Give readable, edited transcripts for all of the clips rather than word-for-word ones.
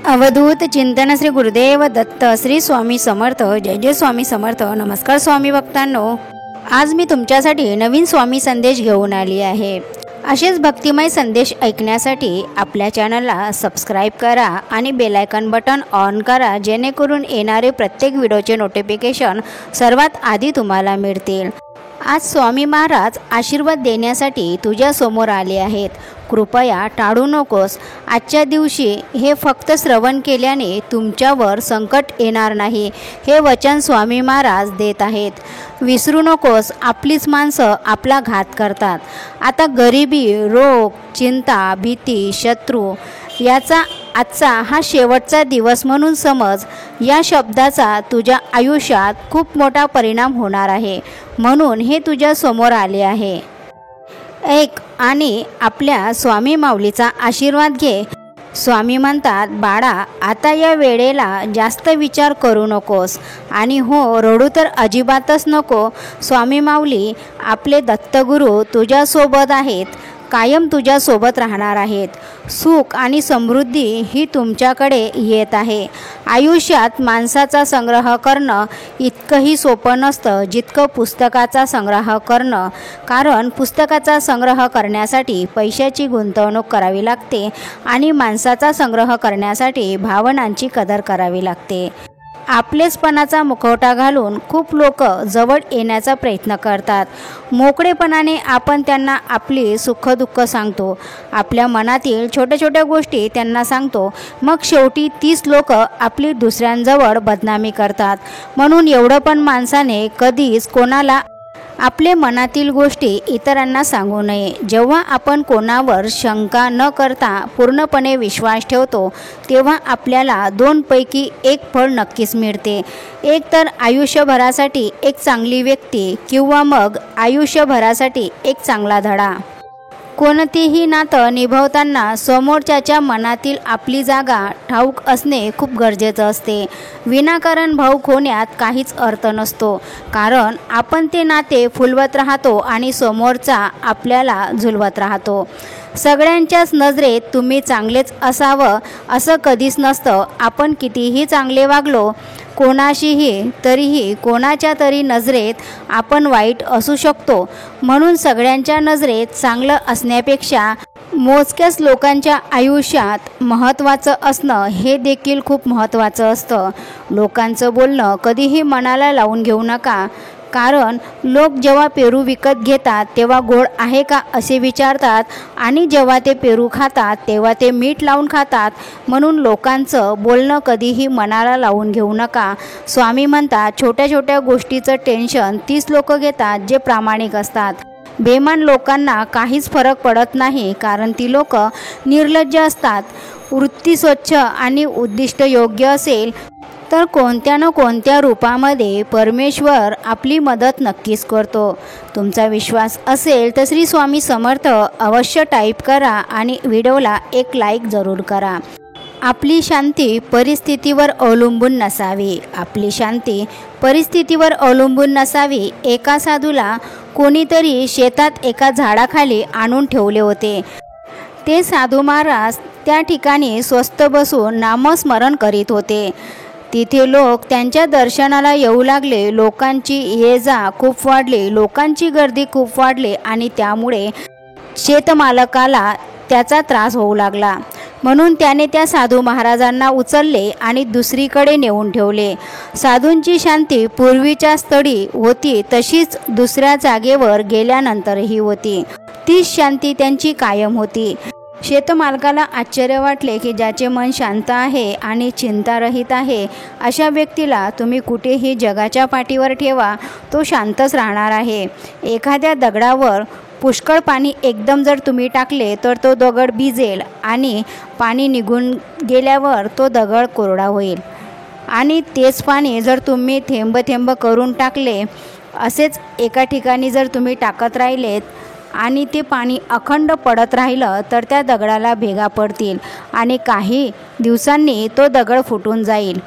अवधूत चिंतन श्री गुरुदेव दत्त श्री स्वामी समर्थ। जय जय स्वामी समर्थ। नमस्कार स्वामी भक्तांनो, आज मी तुमच्यासाठी नवीन स्वामी संदेश घेऊन आली आहे। असेच भक्तिमय संदेश ऐकण्यासाठी आपल्या चॅनलला सबस्क्राईब करा आणि बेल आयकॉन बटन ऑन करा, जेणेकरून येणारे प्रत्येक व्हिडिओचे नोटिफिकेशन सर्वात आधी तुम्हाला मिळतील। आज स्वामी महाराज आशीर्वाद देण्यासाठी तुझ्या समोर आले आहेत। कृपया टाळू नकोस। आजच्या दिवशी हे फक्त श्रवण केल्याने तुमच्यावर संकट येणार नाही, हे वचन स्वामी महाराज देत आहेत। विसरू नकोस, आपलीच माणसं आपला घात करतात। आता गरिबी, रोग, चिंता, भीती, शत्रू याचा आजचा हा शेवटचा दिवस म्हणून समज। या शब्दाचा तुझ्या आयुष्यात खूप मोठा परिणाम होणार आहे, म्हणून हे तुझ्या समोर आले आहे। ऐक आणि आपल्या स्वामी माऊलीचा आशीर्वाद घे। स्वामी म्हणतात, बाळा, आता या वेळेला जास्त विचार करू नकोस आणि हो, रडू तर अजिबातच नको। स्वामी माऊली आपले दत्तगुरू तुझ्यासोबत आहेत, कायम तुझ्यासोबत राहणार आहेत। सुख आणि समृद्धी ही तुमच्याकडे येत आहे। आयुष्यात माणसाचा संग्रह करणं इतकंही सोपं नसतं जितकं पुस्तकाचा संग्रह करणं, कारण पुस्तकाचा संग्रह करण्यासाठी पैशाची गुंतवणूक करावी लागते आणि माणसाचा संग्रह करण्यासाठी भावनांची कदर करावी लागते। आपलेचपणाचा मुखवटा घालून खूप लोक जवळ येण्याचा प्रयत्न करतात। मोकळेपणाने आपण त्यांना आपली सुखदुःख सांगतो, आपल्या मनातील छोट्या छोट्या गोष्टी त्यांना सांगतो, मग शेवटी तीच लोक आपली दुसऱ्यांजवळ बदनामी करतात। म्हणून एवढं पण माणसाने कधीच कोणाला आपले मनातील गोष्टी इतरांना सांगू नये। जेव्हा आपण कोणावर शंका न करता पूर्णपणे विश्वास ठेवतो, तेव्हा आपल्याला दोनपैकी एक फळ नक्कीच मिळते। एक तर आयुष्यभरासाठी एक चांगली व्यक्ती, किंवा मग आयुष्यभरासाठी एक चांगला धडा। कोणतेही नातं निभवताना समोरच्याच्या मनातील आपली जागा ठाऊक असणे खूप गरजेचं असते। विनाकारण भावुक होण्यात काहीच अर्थ नसतो, कारण आपण ते नाते फुलवत राहतो आणि समोरचा आपल्याला झुलवत राहतो। सगळ्यांच्याच नजरेत तुम्ही चांगलेच असावं असं कधीच नसतं। आपण कितीही चांगले वागलो कोणाशीही, तरीही कोणाच्या तरी नजरेत आपण वाईट असू शकतो। म्हणून सगळ्यांच्या नजरेत चांगलं असण्यापेक्षा मोजक्याच लोकांच्या आयुष्यात महत्त्वाचं असणं हे देखील खूप महत्त्वाचं असतं। लोकांचं बोलणं कधीही मनाला लावून घेऊ नका, कारण लोक जेव्हा पेरू विकत घेतात तेव्हा गोड आहे का असे विचारतात, आणि जेव्हा ते पेरू खातात तेव्हा ते मीठ लावून खातात। म्हणून लोकांचं बोलणं कधीही मनाला लावून घेऊ नका। स्वामी म्हणतात, छोट्या छोट्या गोष्टीचं टेन्शन तीच लोक घेतात जे प्रामाणिक असतात। बेमान लोकांना काहीच फरक पडत नाही, कारण ती लोक निर्लज्ज असतात। वृत्ती स्वच्छ आणि उद्दिष्ट योग्य असेल तर कोणत्या ना कोणत्या रूपामध्ये परमेश्वर आपली मदत नक्कीच करतो। तुमचा विश्वास असेल तर श्री स्वामी समर्थ अवश्य टाईप करा आणि व्हिडिओला एक लाईक जरूर करा। आपली शांती परिस्थितीवर अवलंबून नसावी। आपली शांती परिस्थितीवर अवलंबून नसावी। एका साधूला कोणीतरी शेतात एका झाडाखाली आणून ठेवले होते। ते साधू महाराज त्या ठिकाणी स्वस्थ बसून नामस्मरण करीत होते। तिथे लोक त्यांच्या दर्शनाला येऊ लागले। लोकांची ये जा खूप वाढली, लोकांची गर्दी खूप वाढली आणि त्यामुळे शेतमालकाला त्याचा त्रास होऊ लागला। म्हणून त्याने त्या साधू महाराजांना उचलले आणि दुसरीकडे नेऊन ठेवले। साधूंची शांती पूर्वीच्या स्थळी होती तशीच दुसऱ्या जागेवर गेल्यानंतरही होती। तीच शांती त्यांची कायम होती। शेतमालकाला आश्चर्य वाटले की ज्याचे मन शांत आहे आणि चिंतारहित आहे, अशा व्यक्तीला तुम्ही कुठेही जगाच्या पाठीवर ठेवा, तो शांतच राहणार आहे। एखाद्या दगडावर पुष्कळ पाणी एकदम जर तुम्ही टाकले तर तो दगड भिजेल आणि पाणी निघून गेल्यावर तो दगड कोरडा होईल। आणि तेच पाणी जर तुम्ही थेंब थेंब करून टाकले, असेच एका ठिकाणी जर तुम्ही टाकत राहिलेत आणि ते पाणी अखंड पडत राहिलं तर त्या दगडाला भेगा पडतील आणि काही दिवसांनी तो दगड फुटून जाईल।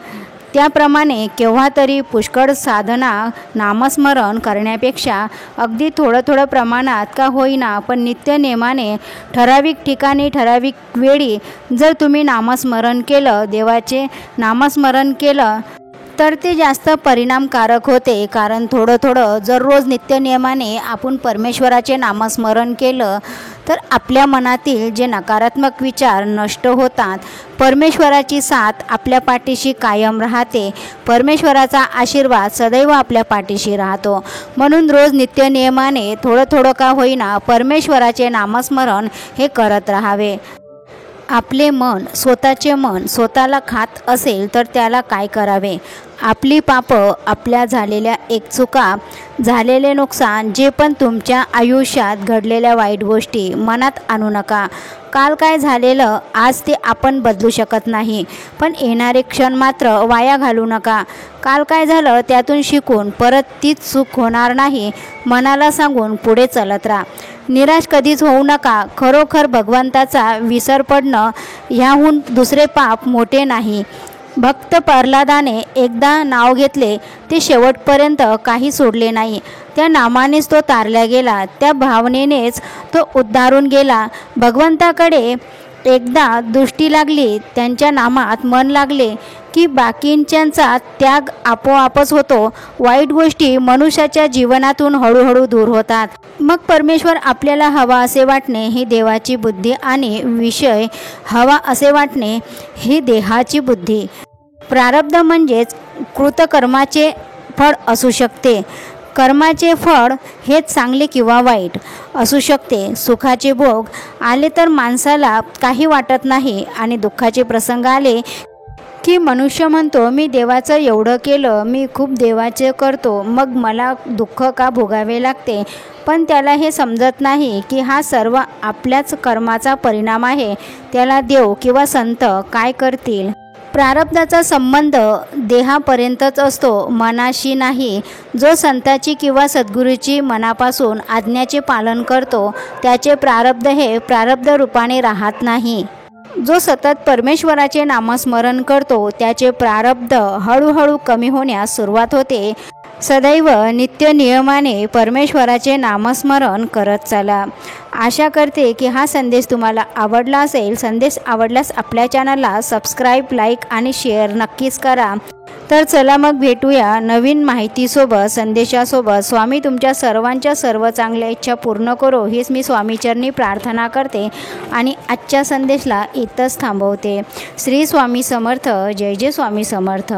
त्याप्रमाणे केव्हा तरी पुष्कळ साधना नामस्मरण करण्यापेक्षा अगदी थोडं प्रमाणात का होईना पण नित्य नेमाने ठराविक ठिकाणी ठराविक वेळी जर तुम्ही नामस्मरण केलं, देवाचे नामस्मरण केलं तर ते जास्त परिणामकारक होते. कारण थोडं जर रोज नित्यनियमाने आपण परमेश्वराचे नामस्मरण केलं तर आपल्या मनातील जे नकारात्मक विचार नष्ट होतात. परमेश्वराची साथ आपल्या पाठीशी कायम राहते. परमेश्वराचा आशीर्वाद सदैव आपल्या पाठीशी राहतो. म्हणून रोज नित्यनियमाने थोडं का होईना परमेश्वराचे नामस्मरण हे करत राहावे. आपले मन, स्वतःचे मन स्वतःला खात असेल तर त्याला काय करावे? आपली पापं, आपल्या झालेल्या चुका, झालेले नुकसान, जे पण तुमच्या आयुष्यात घडलेल्या वाईट गोष्टी मनात आणू नका. काल काय झालेलं आज ते आपण बदलू शकत नाही, पण येणारे क्षण मात्र वाया घालू नका. काल काय झालं त्यातून शिकून परत तीच चूक होणार नाही मनाला सांगून पुढे चालत राहा. निराश कधीच होऊ नका. खरोखर भगवंताचा विसर पडणं ह्याहून दुसरे पाप मोठे नाही. भक्त प्रल्हादाने एकदा नाव घेतले ते शेवटपर्यंत काही सोडले नाही. त्या नामानेच तो तारला गेला. त्या भावनेनेच तो उद्धारून गेला. भगवंताकडे एकदा दृष्टी लागली, त्यांच्या नामात मन लागले की बाकींच्यांचा त्याग आपोआपच होतो. वाईट गोष्टी मनुष्याच्या जीवनातून हळूहळू दूर होतात. मग परमेश्वर आपल्याला हवा असे वाटणे ही देवाची बुद्धी आणि विषय हवा असे वाटणे ही देहाची बुद्धी. प्रारब्ध म्हणजेच कृतकर्माचे फळ असू शकते. कर्माचे फळ हे चांगले किंवा वाईट असू शकते. सुखाचे भोग आले तर माणसाला काही वाटत नाही आणि दुःखाचे प्रसंग आले की मनुष्य म्हणतो मी देवाचं एवढं केलं, मी खूप देवाचे करतो, मग मला दुःख का भोगावे लागते. पण त्याला हे समजत नाही की हा सर्व आपल्याच कर्माचा परिणाम आहे. त्याला देव किंवा संत काय करतील? प्रारब्धाचा संबंध देहापर्यंतच असतो, मनाशी नाही. जो संताची किंवा सद्गुरूची मनापासून आज्ञाचे पालन करतो त्याचे प्रारब्ध हे प्रारब्ध रूपाने राहत नाही. जो सतत परमेश्वराचे नामस्मरण करतो त्याचे प्रारब्ध हळूहळू कमी होण्यास सुरुवात होते. सदैव नित्य नियमाने परमेश्वराचे नामस्मरण करत चला. आशा करते की हा संदेश तुम्हाला आवडला असेल. संदेश आवडल्यास आपल्या चॅनलला सबस्क्राईब, लाईक आणि शेअर नक्कीच करा. तर चला मग भेटूया नवीन माहितीसोबत, संदेशासोबत. स्वामी तुमच्या सर्वांच्या सर्व चांगल्या इच्छा पूर्ण करो हीच मी स्वामीचरणी प्रार्थना करते आणि आजच्या संदेशला इथंच थांबवते. श्री स्वामी समर्थ. जय जय स्वामी समर्थ.